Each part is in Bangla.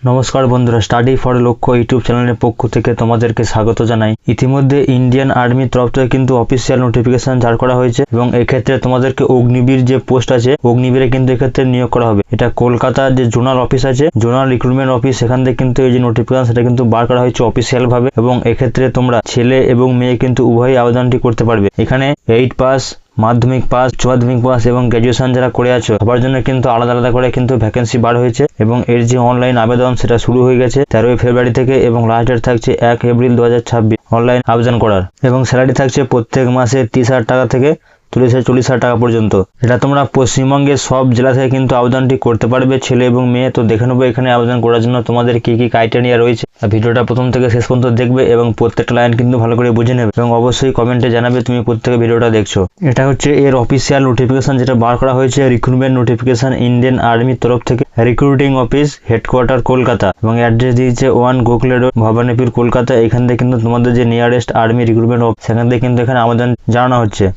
নমস্কার বন্ধুরা, স্টাডি ফর লক্ষ্য ইউটিউব চ্যানেলের পক্ষ থেকে তোমাদেরকে স্বাগত জানাই। ইতিমধ্যে ইন্ডিয়ান আর্মির তরফ থেকে কিন্তু অফিসিয়াল নোটিফিকেশন জারি করা হয়েছে এবং এক্ষেত্রে তোমাদেরকে অগ্নিবীর যে পোস্ট আছে অগ্নিবীরে কিন্তু এক্ষেত্রে নিয়োগ করা হবে। এটা কলকাতার যে জোনাল অফিস আছে, জোনাল রিক্রুটমেন্ট অফিস, সেখান থেকে কিন্তু এই যে নোটিফিকেশন সেটা কিন্তু বার করা হয়েছে অফিসিয়াল ভাবে এবং এক্ষেত্রে তোমরা ছেলে এবং মেয়ে কিন্তু উভয়ই আবেদনটি করতে পারবে। এখানে 8 পাস, মাধ্যমিক পাস, উচ্চ মাধ্যমিক পাস এবং গ্র্যাজুয়েশন যারা করে আছো সবার জন্য কিন্তু আলাদা আলাদা করে কিন্তু ভ্যাকেন্সি বার হয়েছে এবং এর যে অনলাইন আবেদন সেটা শুরু হয়ে গেছে 13 ফেব্রুয়ারি থেকে এবং লাস্ট ডেট থাকছে 1 এপ্রিল 2026 অনলাইন আবেদন করার। এবং স্যালারি থাকছে প্রত্যেক মাসে 30,000 টাকা থেকে 40,000 টাকা পর্যন্ত। এটা তোমরা পশ্চিমবঙ্গের সব জেলা থেকে কিন্তু আবেদনটি করতে পারবে, ছেলে এবং মেয়ে। তো দেখে নেবো এখানে আবেদন করার জন্য তোমাদের কি কি ক্রাইটেরিয়া রয়েছে। ভিডিওটা প্রথম থেকে শেষ পর্যন্ত দেখবে এবং প্রত্যেকটা লাইন কিন্তু ভালো করে বুঝে নেবে এবং অবশ্যই কমেন্টে জানাবে তুমি প্রত্যেকে ভিডিওটা দেখছো। এটা হচ্ছে এর অফিসিয়াল নোটিফিকেশন যেটা বার করা হয়েছে, রিক্রুটমেন্ট নোটিফিকেশন ইন্ডিয়ান আর্মির তরফ থেকে। রিক্রুটিং অফিস, হেডকোয়ার্টার কলকাতা এবং অ্যাড্রেস দিয়েছে 1 গোখলে রোড, ভবানীপুর, কলকাতা। এখান থেকে কিন্তু তোমাদের যে নিয়ারেস্ট আর্মি রিক্রুটমেন্ট অফিস সেখান থেকে কিন্তু এখানে আবেদন জানানো হচ্ছে।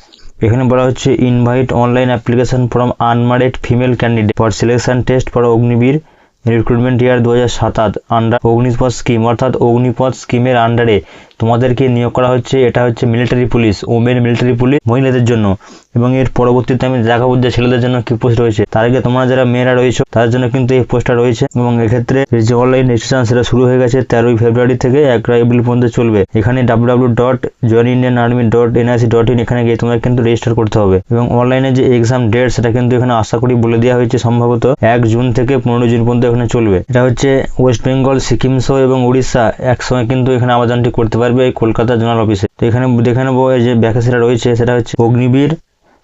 এখানে বলা হচ্ছে invite online application from unmarried female candidate for selection test for Agniveer recruitment year 2027 under Agnipath scheme, অর্থাৎ অগ্নিপথ স্কিমের আন্ডারে তোমাদেরকে নিয়োগ করা হচ্ছে। এটা হচ্ছে military police, women military police মহিলাদের জন্য। এবং এর পরবর্তীতে আমি দেখাবো যে ছেলেদের জন্য কি পোস্ট রয়েছে। তার আগে তোমরা যারা মেয়েরা রয়েছে তাদের জন্য কিন্তু এই পোস্টটা রয়েছে এবং এক্ষেত্রে যে অনলাইন রেজিস্ট্রেশন সেটা শুরু হয়ে গেছে 13 ফেব্রুয়ারি থেকে 1 এপ্রিল পর্যন্ত চলবে। এখানে www.joinindianarmy.nic.in এখানে গিয়ে তোমরা কিন্তু রেজিস্টার করতে হবে এবং অনলাইনে যে এক্সাম ডেট সেটা কিন্তু এখানে আশা করি বলে দেওয়া হয়েছে, সম্ভবত 1 জুন থেকে 15 জুন পর্যন্ত এখানে চলবে। এটা হচ্ছে ওয়েস্ট বেঙ্গল, সিকিম সহ এবং উড়িষ্যা একসঙ্গে কিন্তু এখানে আবেদনটি করতে পারবে এই কলকাতা জোনাল অফিসে। তো এখানে দেখে নেবো এই যে ভ্যাকেন্সিটা রয়েছে সেটা হচ্ছে Agniveer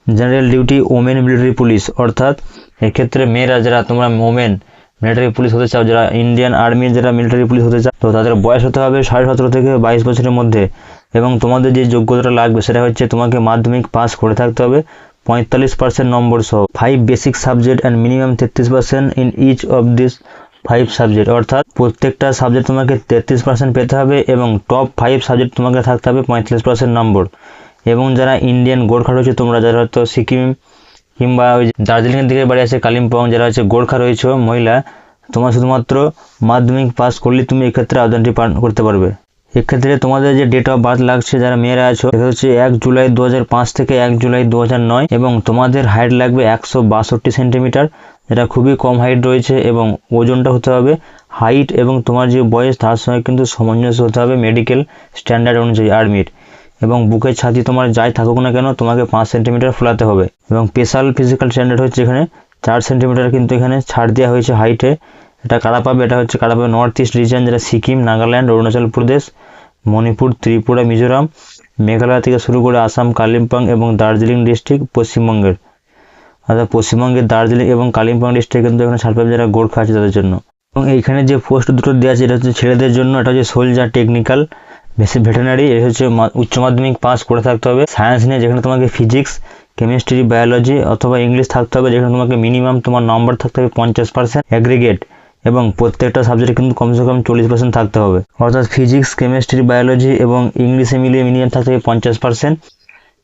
general duty women military police, অর্থাৎ এক্ষেত্রে মেয়েরা যারা তোমরা ওমেন মিলিটারি পুলিশ হতে চাও, যারা ইন্ডিয়ান আর্মির যারা মিলিটারি পুলিশ হতে চাও, তো তাদের বয়স হতে হবে 17.5 থেকে 22 বছরের মধ্যে এবং তোমাদের যে যোগ্যতাটা লাগবে সেটা হচ্ছে তোমাকে মাধ্যমিক পাস করে থাকতে হবে 45% নম্বর সহ, 5 basic subject and minimum 33% in each of this 5 subject, অর্থাৎ প্রত্যেকটা সাবজেক্ট তোমাকে 33% পেতে হবে এবং টপ 5 সাবজেক্ট তোমাকে থাকতে হবে 45% নম্বর। এবং যারা ইন্ডিয়ান গোর্খা রয়েছে, তোমরা যারা হয়তো সিকিম কিংবা ওই দার্জিলিংয়ের দিকে বাড়ি আছে কালিম্পং, যারা হচ্ছে গোর্খা রয়েছে মহিলা, তোমরা শুধুমাত্র মাধ্যমিক পাস করলে তুমি এক্ষেত্রে আবেদনটি করতে পারবে। এক্ষেত্রে তোমাদের যে ডেট অফ বার্থ লাগছে যারা মেয়েরা আছো সেটা হচ্ছে 1 জুলাই 2005 থেকে 1 জুলাই 2009 এবং তোমাদের হাইট লাগবে 162 সেন্টিমিটার, যেটা খুবই কম হাইট রয়েছে এবং ওজনটা হতে হবে হাইট এবং তোমার যে বয়স তার সঙ্গে কিন্তু সামঞ্জস্য হতে হবে মেডিকেল স্ট্যান্ডার্ড অনুযায়ী আর্মির। এবং বুকের ছাতি তোমার যাই থাকুক না কেন তোমাকে 5 সেন্টিমিটার ফোলাতে হবে এবং স্পেশাল ফিজিক্যাল স্ট্যান্ডার্ড হচ্ছে এখানে 4 সেন্টিমিটার কিন্তু এখানে ছাড় দেওয়া হয়েছে হাইটে। এটা কারা পাবে? এটা হচ্ছে কারা পাবে নর্থ ইস্ট রিজন, যারা সিকিম, নাগাল্যান্ড, অরুণাচল প্রদেশ, মণিপুর, ত্রিপুরা, মিজোরাম, মেঘালয় থেকে শুরু করে আসাম, কালিম্পং এবং দার্জিলিং ডিস্ট্রিক্ট পশ্চিমবঙ্গের, অর্থাৎ পশ্চিমবঙ্গের দার্জিলিং এবং কালিম্পং ডিস্ট্রিক্ট কিন্তু এখানে ছাড় পাবে যারা গোর্খা আছে তাদের জন্য। এবং এইখানে যে পোস্ট দুটো দেওয়া আছে এটা হচ্ছে ছেলেদের জন্য, এটা হচ্ছে সোলজার, টেকনিক্যাল, বেসিক ভেটেরিনারি। এটা হচ্ছে উচ্চ মাধ্যমিক পাস করে থাকতে হবে সায়েন্স নিয়ে, যেখানে তোমাকে ফিজিক্স, কেমিস্ট্রি, বায়োলজি অথবা ইংলিশ থাকতে হবে, যেখানে তোমাকে মিনিমাম তোমার নম্বর থাকতে হবে 50% অ্যাগ্রিগেট এবং প্রত্যেকটা সাবজেক্টে কিন্তু কমসে কম 40% থাকতে হবে, অর্থাৎ ফিজিক্স, কেমিস্ট্রি, বায়োলজি এবং ইংলিশে মিলিয়ে মিনিমাম থাকতে হবে 50%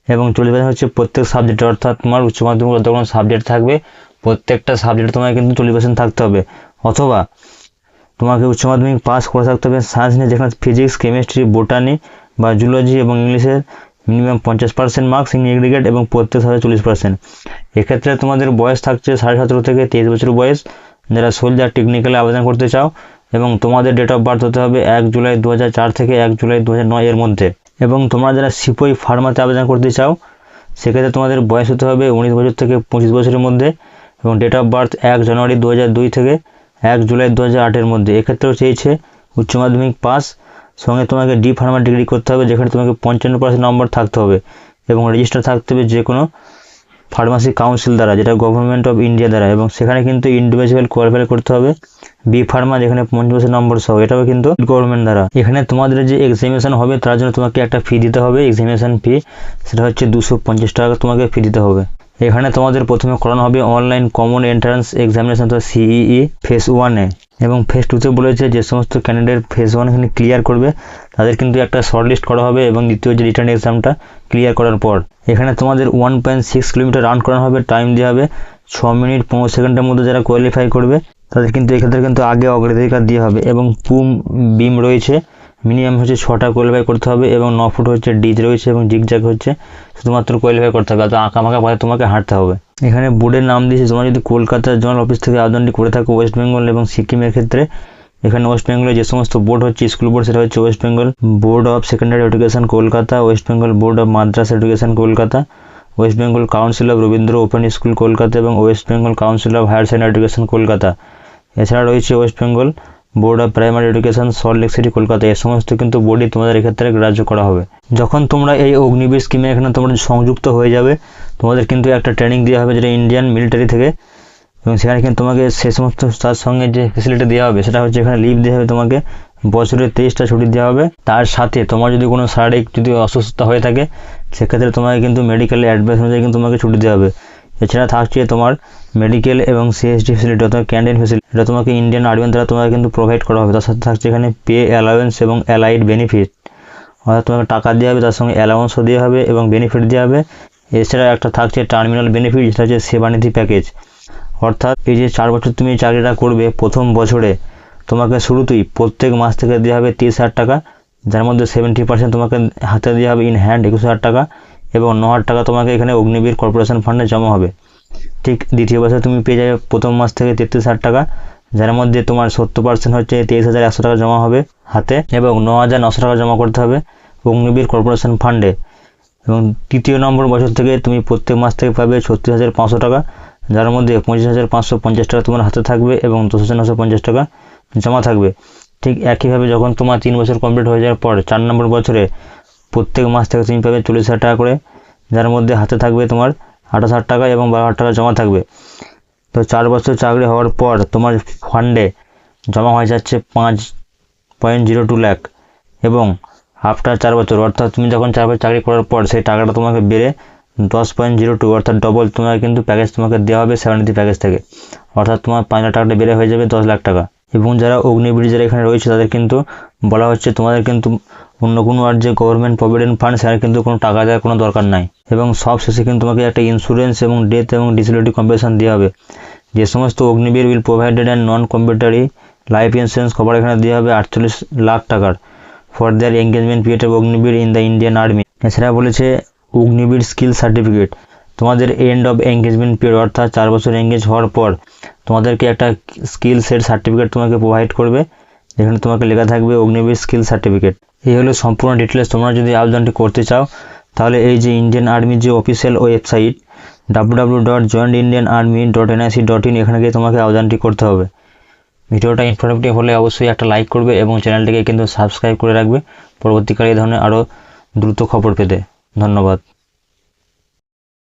এবং 40% হচ্ছে প্রত্যেক সাবজেক্টে, অর্থাৎ তোমার উচ্চ মাধ্যমিক যতগুলো সাবজেক্ট থাকবে প্রত্যেকটা সাবজেক্টে তোমাকে কিন্তু 40% থাকতে হবে। অথবা তোমাকে উচ্চ মাধ্যমিক পাস করে থাকতে হবে সায়েন্স নিয়ে, যেখানে ফিজিক্স, কেমিস্ট্রি, বোটানি বা জুলজি এবং ইংলিশের মিনিমাম 50% মার্কস ইন এগ্রিগেট এবং প্রত্যেক সাবজেক্ট 40%। এক্ষেত্রে তোমাদের বয়স থাকছে 17.5 থেকে 23 বছর বয়স যারা সোলজার টেকনিক্যালে আবেদন করতে চাও এবং তোমাদের ডেট অফ বার্থ হতে হবে 1 জুলাই 2004 থেকে 1 জুলাই 2009 এর মধ্যে। এবং তোমরা যারা সিপাহী ফার্মাতে আবেদন করতে চাও সেক্ষেত্রে তোমাদের বয়স হতে হবে 19 বছর থেকে 25 বছরের মধ্যে এবং ডেট অফ বার্থ 1 জানুয়ারি 2002 থেকে 1 জুলাই 2008 এর মধ্যে। এক্ষেত্রেও চেয়েছে উচ্চ মাধ্যমিক পাস, সঙ্গে তোমাকে ডি ফার্মা ডিগ্রি করতে হবে, যেখানে তোমাকে 55% নম্বর থাকতে হবে এবং রেজিস্টার থাকতে হবে যে কোনো ফার্মাসি কাউন্সিল দ্বারা, যেটা গভর্নমেন্ট অফ ইন্ডিয়া দ্বারা। এবং সেখানে কিন্তু ইন্ডিভিজুয়াল কোয়ালিফাই করতে হবে বি ফার্মা, যেখানে 50% নম্বর সহ, এটাও কিন্তু গভর্নমেন্ট দ্বারা। এখানে তোমাদের যে এক্সামিনেশন হবে তার জন্য তোমাকে একটা ফি দিতে হবে, এক্সামিনেশন ফি, সেটা হচ্ছে 250 টাকা তোমাকে ফি দিতে হবে। এখানে তোমাদের প্রথমে করানো হবে অনলাইন কমন এন্ট্রান্স এক্সামিনেশন, তো সিইই ফেজ 1-এ এবং ফেজ 2-তে বলেছে যে সমস্ত ক্যান্ডিডেট ফেজ 1 এখানে ক্লিয়ার করবে তাদের কিন্তু একটা শর্ট লিস্ট করা হবে এবং দ্বিতীয় যে রিটার্ন এক্সামটা ক্লিয়ার করার পর এখানে তোমাদের 1.6 কিলোমিটার রান করানো হবে, টাইম দেওয়া হবে 6 মিনিট 15 সেকেন্ডের মধ্যে। যারা কোয়ালিফাই করবে তাদের কিন্তু এক্ষেত্রে কিন্তু আগে অগ্রাধিকার দেওয়া হবে। এবং পুম বিম রয়েছে, মিনিমাম হচ্ছে 6টা কোয়ালিফাই করতে হবে এবং 9 ফুট হচ্ছে ডিজ রয়েছে এবং জিগজ্যাগ হচ্ছে শুধুমাত্র কোয়ালিফাই করতে হবে, তো আঁকামাঁকা পথে তোমাকে হাঁটতে হবে। এখানে বোর্ডের নাম দিয়েছে, তোমরা যদি কলকাতার জোনাল অফিস থেকে আবেদনটি করে থাকো ওয়েস্ট বেঙ্গল এবং সিকিমের ক্ষেত্রে এখানে ওয়েস্ট বেঙ্গলের যে সমস্ত বোর্ড হচ্ছে স্কুল বোর্ড, সেটা হচ্ছে West Bengal board of secondary education Kolkata, West Bengal board of Madrasah education Kolkata, West Bengal council of Rabindra open school Kolkata এবং West Bengal council of higher secondary education Kolkata. এছাড়া রয়েছে West Bengal board of primary education Salt Lake city Kolkata. এই সমস্ত কিন্তু বোর্ডই তোমাদের এক্ষেত্রে গ্রাহ্য করা হবে। যখন তোমরা এই অগ্নিবীর স্কিমে এখানে তোমরা সংযুক্ত হয়ে যাবে, তোমাদের কিন্তু একটা ট্রেনিং দেওয়া হবে যেটা ইন্ডিয়ান মিলিটারি থেকে, এবং সেখানে কিন্তু তোমাকে সে সমস্ত তার সঙ্গে যে ফেসিলিটি দেওয়া হবে সেটা হচ্ছে এখানে লিভ দেওয়া হবে, তোমাকে বছরে 23টা ছুটি দেওয়া হবে। তার সাথে তোমার যদি কোনো শারীরিক যদি অসুস্থতা হয়ে থাকে সেক্ষেত্রে তোমাকে কিন্তু মেডিকেল অ্যাডভাইস অনুযায়ী কিন্তু তোমাকে ছুটি দেওয়া হবে। এছাড়া থাকছে তোমার মেডিকেল এবং সিএসডি ফেসিলিটি অর্থাৎ ক্যান্টিন ফেসিলিটি, এটা তোমাকে ইন্ডিয়ান আর্মি দ্বারা তোমাকে কিন্তু প্রোভাইড করা হবে। তার সাথে থাকছে এখানে পে অ্যালাউন্স এবং অ্যালাইড বেনিফিট, অর্থাৎ তোমাকে টাকা দেওয়া হবে, তার সঙ্গে অ্যালাউন্সও দেওয়া হবে এবং বেনিফিট দেওয়া হবে। এছাড়া একটা থাকছে টার্মিনাল বেনিফিট, যেটা হচ্ছে সেবানিধি প্যাকেজ, অর্থাৎ এই যে 4 বছর তুমি চাকরিটা করবে, প্রথম বছরে তোমাকে শুরুতেই প্রত্যেক মাস থেকে দেওয়া হবে 30,000 টাকা, যার মধ্যে 70% তোমাকে হাতে দেওয়া হবে ইন হ্যান্ড 21,000 টাকা এবং 9,000 টাকা তোমাকে এখানে অগ্নিবীর কর্পোরেশন ফান্ডে জমা হবে। ঠিক দ্বিতীয় বছর তুমি পেয়ে যাবে প্রথম মাস থেকে 33,000 টাকা, যার মধ্যে তোমার 70% হচ্ছে 23,100 টাকা জমা হবে হাতে এবং 9,900 টাকা জমা করতে হবে অগ্নিবীর কর্পোরেশন ফান্ডে। এবং তৃতীয় নম্বর বছর থেকে তুমি প্রত্যেক মাস থেকে পাবে 36,500 টাকা, যার মধ্যে 25,550 টাকা তোমার হাতে থাকবে এবং 10,950 টাকা জমা থাকবে। ঠিক একইভাবে যখন তোমার 3 বছর কমপ্লিট হয়ে যাওয়ার পর 4 নম্বর বছরে প্রত্যেক মাস থেকে তুমি পাবে 40,000 টাকা করে, যার মধ্যে হাতে থাকবে তোমার 28,000 টাকা এবং 12,000 টাকা জমা থাকবে। তো 4 বছর চাকরি হওয়ার পর তোমার ফান্ডে জমা হয়ে যাচ্ছে 5.02 লাখ এবং আফটার 4 বছর অর্থাৎ তুমি যখন 4 বছর চাকরি করার পর সেই টাকাটা তোমাকে বেড়ে 10.02 অর্থাৎ ডবল তোমাকে কিন্তু প্যাকেজ তোমাকে দেওয়া হবে সেবানিধি প্যাকেজ থেকে, অর্থাৎ তোমার 5 লাখ টাকাটা বেড়ে হয়ে যাবে 10 লাখ টাকা। এবং যারা অগ্নিবীর যারা এখানে রয়েছে তাদের কিন্তু বলা হচ্ছে তোমাদের কিন্তু অন্য কোনো আর যে গভর্নমেন্ট প্রভিডেন্ট ফান্ড সেখানে কিন্তু কোনো টাকা দেওয়ার কোনো দরকার নাই এবং সব শেষে কিন্তু তোমাকে একটা ইন্স্যুরেন্স এবং ডেথ এবং ডিসেবিলিটি কম্পেনসেশন দেওয়া হবে। যে সমস্ত Agniveer will provided and non contributory life insurance cover এখানে দেওয়া হবে 48 লাখ টাকার for their engagement period of Agniveer in the Indian army. এছাড়া বলেছে অগ্নিবীর স্কিল সার্টিফিকেট, তোমাদের এন্ড অফ এঙ্গেজমেন্ট পিরিয়ড অর্থাৎ 4 বছর এঙ্গেজ হওয়ার পর তোমাদেরকে একটা স্কিল সেট সার্টিফিকেট তোমাকে প্রোভাইড করবে, যেখানে তোমাকে লেখা থাকবে অগ্নিবীর স্কিল সার্টিফিকেট। এই হলো সম্পূর্ণ ডিটেলস। তোমরা যদি আবেদনটি করতে চাও তাহলে এই যে ইন্ডিয়ান আর্মির যে অফিসিয়াল ওয়েবসাইট www.joinedindianarmy.nic.in এখানে গিয়ে তোমাকে আবেদনটি করতে হবে। ভিডিওটা ইনফরমেটিভ হলে অবশ্যই একটা লাইক করবে এবং চ্যানেলটিকে কিন্তু সাবস্ক্রাইব করে রাখবে পরবর্তীকালে এই ধরনের আরও দ্রুত খবর পেতে। ধন্যবাদ।